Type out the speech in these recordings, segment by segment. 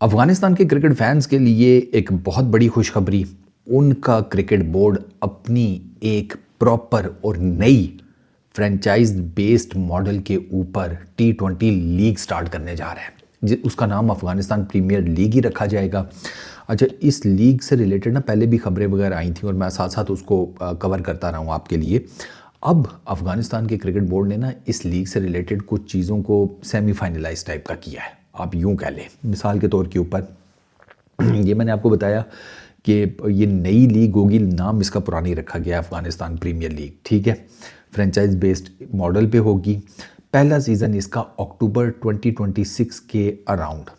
अफगानिस्तान के cricket fans के लिए एक बहुत बड़ी खुशखबरी। उनका क्रिकेट बोर्ड अपनी एक प्रॉपर और नई फ्रेंचाइज बेस्ड मॉडल के ऊपर T20 लीग स्टार्ट करने जा रहा है। उसका नाम अफगानिस्तान प्रीमियर लीग ही रखा जाएगा। अच्छा, इस लीग से रिलेटेड ना पहले भी खबरें वगैरह आई थी और मैं साथ साथ उसको कवर करता रहा हूँ आपके लिए। अब अफगानिस्तान के क्रिकेट बोर्ड ने ना इस लीग से रिलेटेड कुछ चीज़ों को सेमीफाइनलाइज टाइप का किया है, आप यूँ कह लें। मिसाल के तौर के ऊपर ये मैंने आपको बताया कि ये नई लीग होगी, नाम इसका पुरानी रखा गया अफगानिस्तान प्रीमियर लीग, ठीक है। फ्रेंचाइज बेस्ड मॉडल पे होगी। पहला सीज़न इसका अक्टूबर 2026 के अराउंड,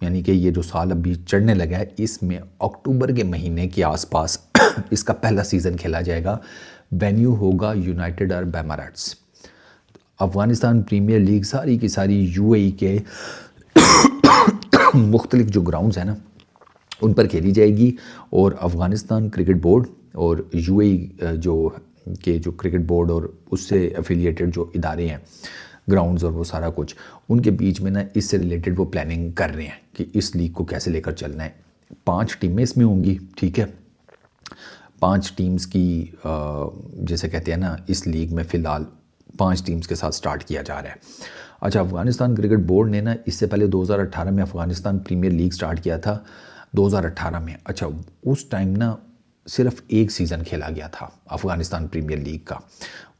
यानी कि ये जो साल अभी चढ़ने लगा है इसमें अक्टूबर के महीने के आसपास इसका पहला सीज़न खेला जाएगा। वेन्यू होगा United Arab Emirates. Afghanistan premier league सारी की सारी UAE के मुख्तलिफ जो ग्राउंड्स हैं ना उन पर खेली जाएगी और अफ़गानिस्तान क्रिकेट बोर्ड और UAE जो क्रिकेट बोर्ड और उससे एफिलिएटेड जो इदारे हैं, ग्राउंड्स और वो सारा कुछ, उनके बीच में ना इससे रिलेटेड वो प्लानिंग कर रहे हैं कि इस लीग को कैसे लेकर चलना है। 5 टीमें इसमें होंगी, ठीक है। 5 टीम्स की जैसे कहते हैं ना, इस लीग में फ़िलहाल 5 टीम्स के साथ स्टार्ट किया जा रहा है। अच्छा, अफ़गानिस्तान क्रिकेट बोर्ड ने ना इससे पहले 2018 में अफ़गानिस्तान प्रीमियर लीग स्टार्ट किया था, 2018 में। अच्छा, उस टाइम ना सिर्फ एक सीज़न खेला गया था अफ़गानिस्तान प्रीमियर लीग का।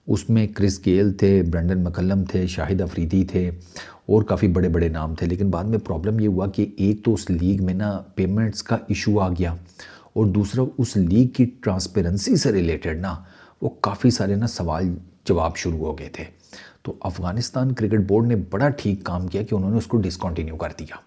उसमें क्रिस गेल थे, ब्रेंडन मैकलम थे, शाहिद अफरीदी थे और काफ़ी बड़े बड़े नाम थे। लेकिन बाद में प्रॉब्लम ये हुआ कि एक तो उस लीग में ना पेमेंट्स का इशू आ गया और दूसरा उस लीग की ट्रांसपेरेंसी से रिलेटेड ना वो काफ़ी सारे ना सवाल जवाब शुरू हो गए थे। तो अफ़गानिस्तान क्रिकेट बोर्ड ने बड़ा ठीक काम किया कि उन्होंने उसको डिसकंटिन्यू कर दिया।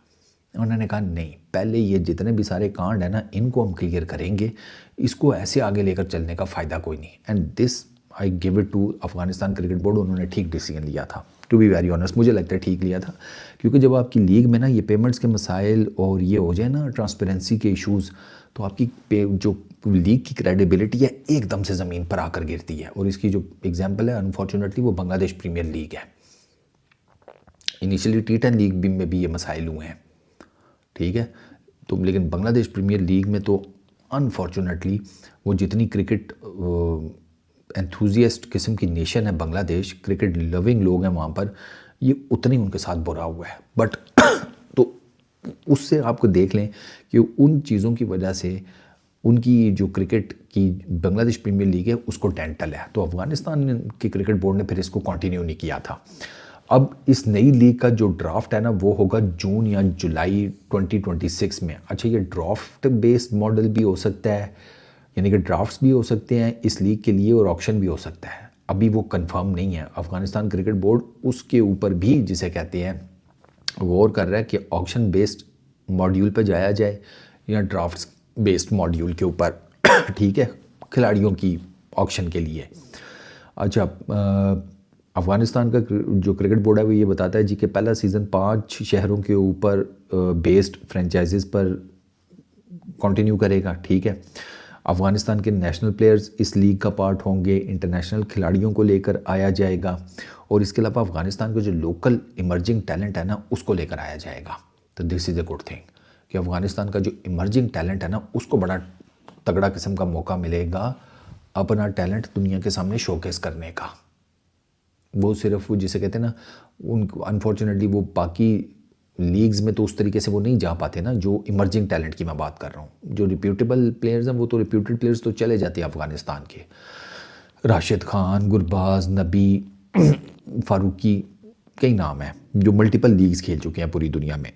उन्होंने कहा नहीं, पहले ये जितने भी सारे कांड है ना इनको हम क्लियर करेंगे, इसको ऐसे आगे लेकर चलने का फ़ायदा कोई नहीं। And this I give it to Afghanistan cricket board. उन्होंने ठीक डिसीजन लिया था, टू बी वेरी ऑनेस्ट मुझे लगता है ठीक लिया था। क्योंकि जब आपकी लीग में ना ये पेमेंट्स के मसाइल और ये हो जाए ना ट्रांसपेरेंसी के इशूज़, तो आपकी जो लीग की क्रेडिबिलिटी है एकदम से ज़मीन पर आकर गिरती है। और इसकी जो एग्जाम्पल है अनफॉर्चुनेटली वो बांग्लादेश प्रीमियर लीग है। इनिशियली T10 लीग में भी ये मसाइल हुए हैं, ठीक है। तो लेकिन बांग्लादेश प्रीमियर लीग में तो अनफॉर्चुनेटली वो जितनी क्रिकेट एंथुजियास्ट किस्म की नेशन है बांग्लादेश, क्रिकेट लविंग लोग हैं वहाँ पर, ये उतनी उनके साथ बुरा हुआ है। बट तो उससे आपको देख लें कि उन चीज़ों की वजह से उनकी जो क्रिकेट की बांग्लादेश प्रीमियर लीग है उसको डेंटल है। तो अफ़गानिस्तान के क्रिकेट बोर्ड ने फिर इसको कंटिन्यू नहीं किया था। अब इस नई लीग का जो ड्राफ्ट है ना वो होगा जून या जुलाई 2026 में। अच्छा, ये ड्राफ्ट बेस्ड मॉडल भी हो सकता है, यानी कि ड्राफ्ट्स भी हो सकते हैं इस लीग के लिए और ऑक्शन भी हो सकता है। अभी वो कंफर्म नहीं है। अफ़गानिस्तान क्रिकेट बोर्ड उसके ऊपर भी जिसे कहते हैं गौर कर रहा है कि ऑक्शन बेस्ड मॉड्यूल पर जाया जाए या ड्राफ्ट्स बेस्ड मॉड्यूल के ऊपर, ठीक है, खिलाड़ियों की ऑक्शन के लिए। अच्छा, अफ़गानिस्तान का जो क्रिकेट बोर्ड है वो ये बताता है जी कि पहला सीज़न 5 शहरों के ऊपर बेस्ड फ्रेंचाइजेज़ पर कंटिन्यू करेगा, ठीक है। अफ़गानिस्तान के नेशनल प्लेयर्स इस लीग का पार्ट होंगे, इंटरनेशनल खिलाड़ियों को लेकर आया जाएगा और इसके अलावा अफ़गानिस्तान का जो लोकल इमर्जिंग टैलेंट है ना उसको लेकर आया जाएगा। तो this is a good thing कि अफ़गानिस्तान का जो इमर्जिंग टैलेंट है ना उसको बड़ा तगड़ा किस्म का मौका मिलेगा अपना टैलेंट दुनिया के सामने शोकेस करने का। वो सिर्फ वो जिसे कहते हैं ना, उन अनफॉर्चुनेटली वो बाकी लीग्स में तो उस तरीके से वो नहीं जा पाते ना, जो इमर्जिंग टैलेंट की मैं बात कर रहा हूँ। जो रिप्यूटेबल प्लेयर्स हैं वो तो रिप्यूटेड प्लेयर्स तो चले जाते हैं अफ़गानिस्तान के, राशिद खान, गुरबाज, नबी, फारूकी, कई नाम हैं जो मल्टीपल लीग्स खेल चुके हैं पूरी दुनिया में।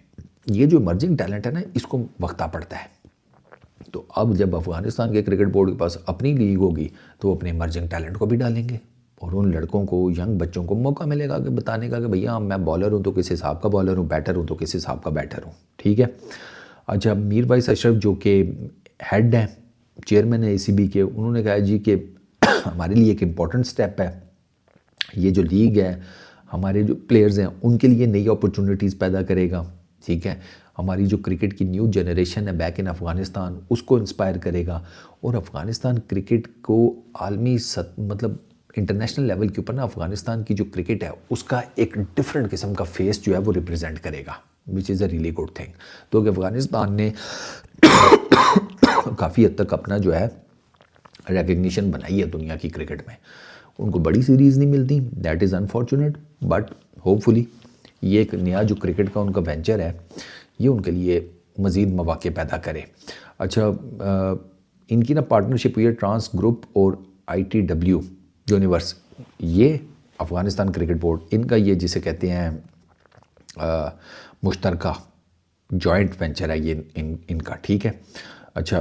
ये जो इमर्जिंग टैलेंट है ना इसको वक्ता पड़ता है। तो अब जब अफ़गानिस्तान के क्रिकेट बोर्ड के पास अपनी लीग होगी तो वो अपने इमर्जिंग टैलेंट को भी डालेंगे और उन लड़कों को, यंग बच्चों को मौका मिलेगा कि बताने का कि भैया मैं बॉलर हूँ तो किस हिसाब का बॉलर हूँ, बैटर हूँ तो किस हिसाब का बैटर हूँ, ठीक है। अच्छा, मीर भाई अशरफ जो कि हेड हैं, चेयरमैन है ACB के, उन्होंने कहा जी कि हमारे लिए एक इम्पॉर्टेंट स्टेप है ये जो लीग है, हमारे जो प्लेयर्स हैं उनके लिए नई अपॉर्चुनिटीज़ पैदा करेगा, ठीक है। हमारी जो क्रिकेट की न्यू जनरेशन है बैक इन अफ़गानिस्तान उसको इंस्पायर करेगा और अफ़गानिस्तान क्रिकेट को आलमी मतलब इंटरनेशनल लेवल के ऊपर ना अफ़गानिस्तान की जो क्रिकेट है उसका एक डिफरेंट किस्म का फेस जो है वो रिप्रेजेंट करेगा। Which is a really good thing. तो कि अफ़गानिस्तान ने काफ़ी हद तक अपना जो है रिकग्निशन बनाई है दुनिया की क्रिकेट में। उनको बड़ी सीरीज़ नहीं मिलती, that is unfortunate, but hopefully ये एक नया जो क्रिकेट का उनका वेंचर है ये उनके लिए मज़ीद मौक़े पैदा करे। अच्छा, इनकी ना पार्टनरशिप हुई है ट्रांस ग्रुप और ITW यूनिवर्स, ये अफ़गानिस्तान क्रिकेट बोर्ड, इनका ये जिसे कहते हैं मुश्तरका जॉइंट वेंचर है ये इनका, ठीक है। अच्छा,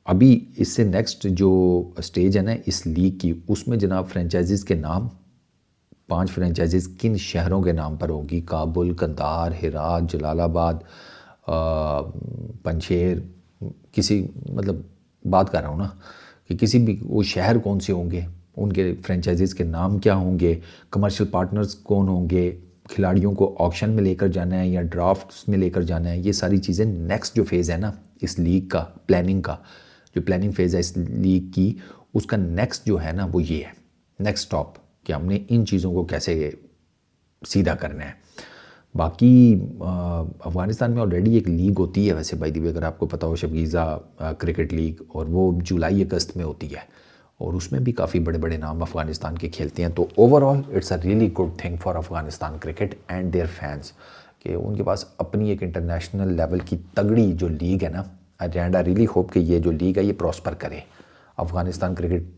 अभी इससे नेक्स्ट जो स्टेज है ना इस लीग की, उसमें जनाब फ्रेंचाइजीज़ के नाम 5 फ्रेंचाइजीज़ किन शहरों के नाम पर होगी, काबुल, कंधार, हेरात, जलालाबाद, पंशेर, किसी मतलब बात कर रहा हूँ ना कि किसी भी वो शहर कौन से होंगे, उनके फ्रेंचाइजीज़ के नाम क्या होंगे, कमर्शियल पार्टनर्स कौन होंगे, खिलाड़ियों को ऑक्शन में लेकर जाना है या ड्राफ्ट्स में लेकर जाना है, ये सारी चीज़ें नेक्स्ट जो फेज़ है ना इस लीग का, प्लानिंग का जो प्लानिंग फेज़ है इस लीग की, उसका नेक्स्ट जो है ना वो ये है नेक्स्ट स्टॉप कि हमने इन चीज़ों को कैसे सीधा करना है। बाकी अफ़गानिस्तान में ऑलरेडी एक लीग होती है वैसे बाय द वे, अगर आपको पता हो, शबगीज़ा क्रिकेट लीग, और वो जुलाई अगस्त में होती है और उसमें भी काफ़ी बड़े बड़े नाम अफ़गानिस्तान के खेलते हैं। तो overall it's a really good thing for Afghanistan cricket and there fans कि उनके पास अपनी एक इंटरनेशनल लेवल की तगड़ी जो लीग है ना, एंड आई रियली होप कि ये जो लीग है ये प्रॉस्पर करे, अफ़गानिस्तान क्रिकेट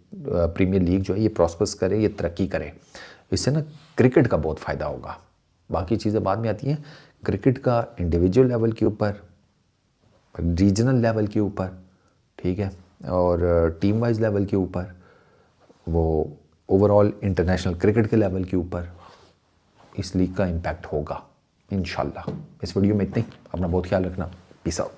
प्रीमियर लीग जो है ये प्रॉस्पर करे, ये तरक्की करे। इससे ना क्रिकेट का बहुत फ़ायदा होगा, बाकी चीज़ें बाद में आती हैं। क्रिकेट का इंडिविजुअल लेवल के ऊपर, रीजनल लेवल के ऊपर, ठीक है, और टीम वाइज लेवल के ऊपर, वो ओवरऑल इंटरनेशनल क्रिकेट के लेवल के ऊपर इस लीग का इम्पैक्ट होगा इंशाल्लाह। इस वीडियो में इतना ही, अपना बहुत ख्याल रखना, पीस आउट।